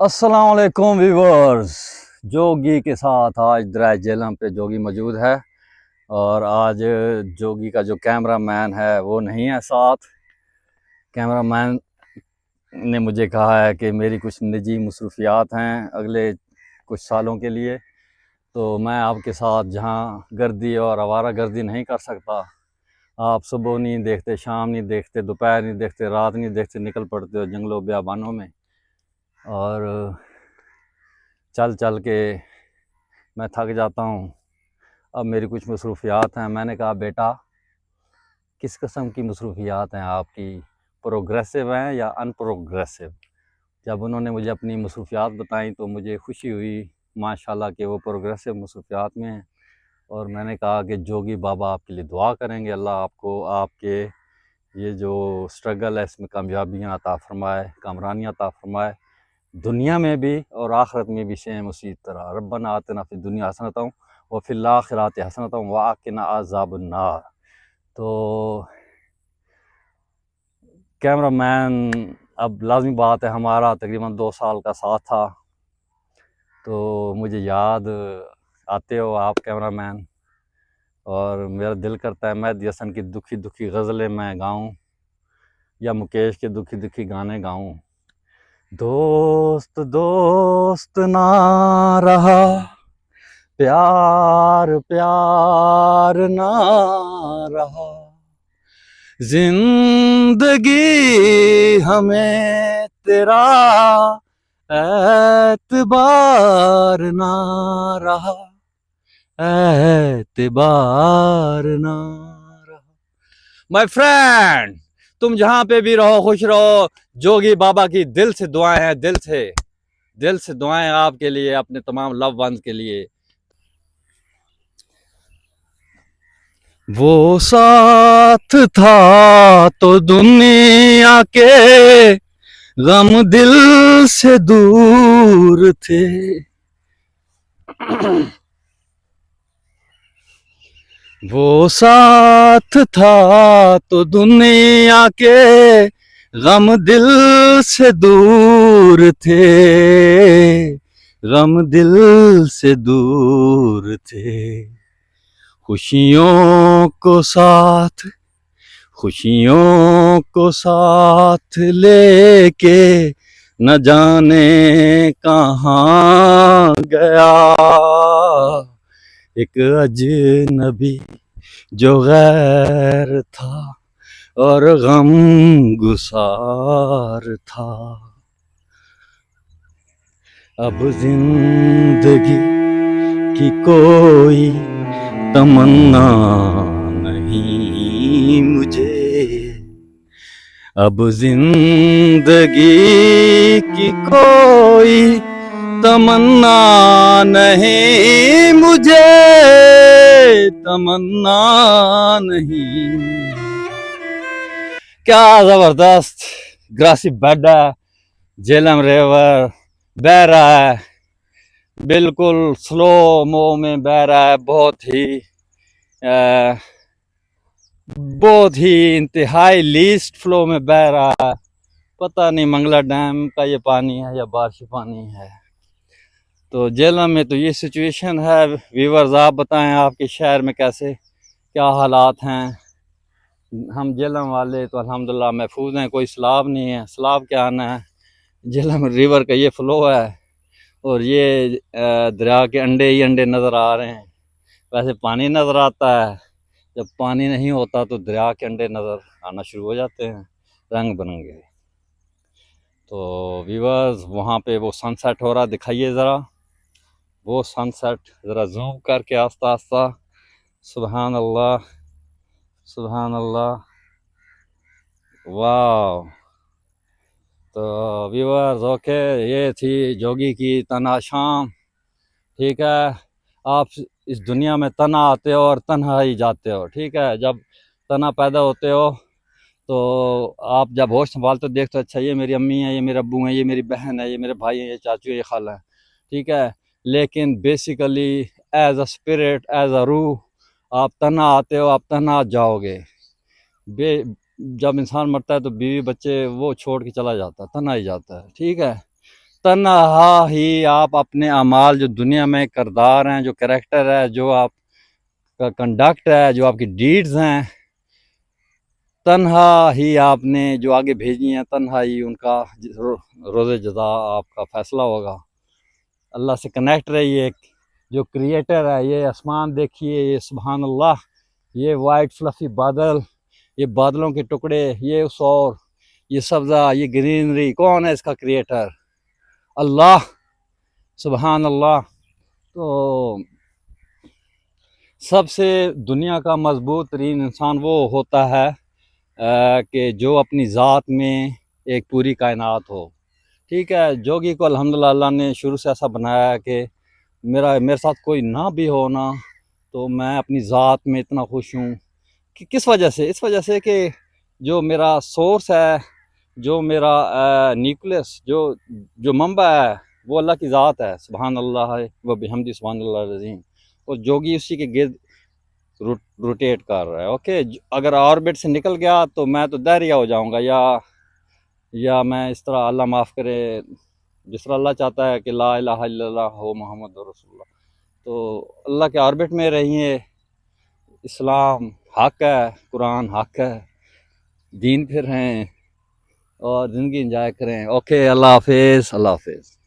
अस्सलाम वालेकुम व्यूवर्स। जोगी के साथ आज दराज जेलम पे जोगी मौजूद है। और आज जोगी का जो कैमरा मैन है वो नहीं है साथ। कैमरा मैन ने मुझे कहा है कि मेरी कुछ निजी मसरूफियात हैं अगले कुछ सालों के लिए, तो मैं आपके साथ जहां गर्दी और आवारा गर्दी नहीं कर सकता। आप सुबह नहीं देखते, शाम नहीं देखते, दोपहर नहीं देखते, रात नहीं देखते, निकल पड़ते हो जंगलों बियाबानों में। और चल चल के मैं थक जाता हूँ। अब मेरी कुछ मसरूफियात हैं। मैंने कहा बेटा, किस किस्म की मसरूफियात हैं आपकी, प्रोग्रेसिव हैं या अनप्रोग्रेसिव? जब उन्होंने मुझे अपनी मसरूफियात बताई तो मुझे खुशी हुई माशाल्लाह कि वो प्रोग्रेसिव मसरूफियात में हैं। और मैंने कहा कि जोगी बाबा आपके लिए दुआ करेंगे, अल्लाह आपको आपके ये जो स्ट्रगल है इसमें कामयाबियाँ अता फ़रमाए, कामरानियाँ अता फ़रमाए, दुनिया में भी और आखिरत में भी सेम उसी तरह। रब्बना आतिना फिद दुनिया हसनतम व फिल आखिराति हसनतम व क़िना अज़ाबन्नार। तो कैमरा मैन, अब लाज़मी बात है, हमारा तकरीबन 2 साल का साथ था, तो मुझे याद आते हो आप कैमरा मैन। और मेरा दिल करता है मेहदी हसन की दुखी दुखी गज़लें मैं गाऊं या मुकेश के दुखी दुखी गाने गाऊं। दोस्त दोस्त ना रहा, प्यार प्यार ना रहा, जिंदगी हमें तेरा एतबार ना रहा, एतबार ना रहा। माय फ्रेंड, तुम जहां पे भी रहो खुश रहो। जोगी बाबा की दिल से दुआएं हैं, दिल से दुआएं आपके लिए, अपने तमाम लव वंस के लिए। वो साथ था तो दुनिया के गम दिल से दूर थे। वो साथ था तो दुनिया के गम दिल से दूर थे, गम दिल से दूर थे। खुशियों को साथ, खुशियों को साथ लेके न जाने कहाँ गया एक अजनबी जो गैर था और गम गुसार था। अब जिंदगी की कोई तमन्ना नहीं मुझे, अब जिंदगी की कोई तमन्ना नहीं मुझे, तमन्ना नहीं। क्या जबरदस्त ग्रासी बेड है, झेलम रिवर बह रहा है, बिल्कुल स्लो मो में बह रहा है, बहुत ही इंतहाई लीस्ट फ्लो में बह रहा है। पता नहीं मंगला डैम का ये पानी है या बारिश पानी है। तो जेलम में तो ये सिचुएशन है। व्यूवर्स, आप बताएं आपके शहर में कैसे क्या हालात हैं। हम जेलम वाले तो अल्हम्दुलिल्लाह महफूज हैं, कोई सैलाब नहीं है। सैलाब क्या आना है, जेलम रिवर का ये फ्लो है और ये दरिया के अंडे ही अंडे नज़र आ रहे हैं। वैसे पानी नज़र आता है, जब पानी नहीं होता तो दरिया के अंडे नज़र आना शुरू हो जाते हैं, रंग बिरंगे। तो व्यूअर्स, वहाँ पे वो सनसेट हो रहा, दिखाइए ज़रा वो सनसेट, ज़रा जूम करके आस्ता आस्ता। सुबहान अल्लाह, सुबहान अल्लाह, वाह। तो व्यूअर्स, ओके, ये थी जोगी की तना शाम। ठीक है, आप इस दुनिया में तना आते हो और तन्हा ही जाते हो। ठीक है, जब तना पैदा होते हो तो आप जब होश संभालते हो देखते हो, अच्छा ये मेरी अम्मी है, ये मेरे अब्बू हैं, ये मेरी बहन है, ये मेरे भाई हैं, ये चाचू है, ये खाला है। ठीक है, लेकिन basically as a spirit, as a रूह, आप तना आते हो, आप तना जाओगे। जब इंसान मरता है तो बीवी बच्चे वो छोड़ के चला जाता है, तना ही जाता है। ठीक है, तन्हा ही आप अपने अमाल, जो दुनिया में किरदार हैं, जो कैरेक्टर है, जो आपका कंडक्ट है, जो आपकी डीड्स हैं, तन्हा ही आपने जो आगे भेजी हैं, तन्हा ही उनका रोज़े जज़ा आपका फ़ैसला होगा। अल्लाह से कनेक्ट रहिए। जो क्रिएटर है, ये आसमान देखिए, ये सुभान अल्लाह, ये वाइट फ्लफी बादल, ये बादलों के टुकड़े, ये उस और ये सब्ज़ा, ये ग्रीनरी, कौन है इसका क्रिएटर? अल्लाह, सुभान अल्लाह। तो सबसे दुनिया का मजबूत तरीन इंसान वो होता है कि जो अपनी ज़ात में एक पूरी कायनात हो। ठीक है, जोगी को अल्हम्दुलिल्लाह अल्लाह ने शुरू से ऐसा बनाया है कि मेरे साथ कोई ना भी हो ना, तो मैं अपनी ज़ात में इतना खुश हूँ। कि किस वजह से? इस वजह से कि जो मेरा सोर्स है, जो मेरा न्यूक्लियस, जो मंबा है, वो अल्लाह की ज़ात है। सुभान अल्लाह व बिहम्दी सुभान अल्लाह अज़ीम। और जोगी उसी के गिर्द रोटेट कर रहा है। ओके, अगर ऑर्बिट से निकल गया तो मैं तो दहरिया हो जाऊंगा, या मैं इस तरह, अल्लाह माफ़ करे, जिस तरह अल्लाह चाहता है कि ला इलाहा इल्लल्लाह हो मोहम्मद रसूलुल्लाह, तो अल्लाह के ऑर्बिट में रहिए। इस्लाम हक है, कुरान हक है, दीन फिर हैं, और ज़िंदगी इंजॉय करें। ओके, अल्लाह हाफिज़, अल्लाह हाफिज़।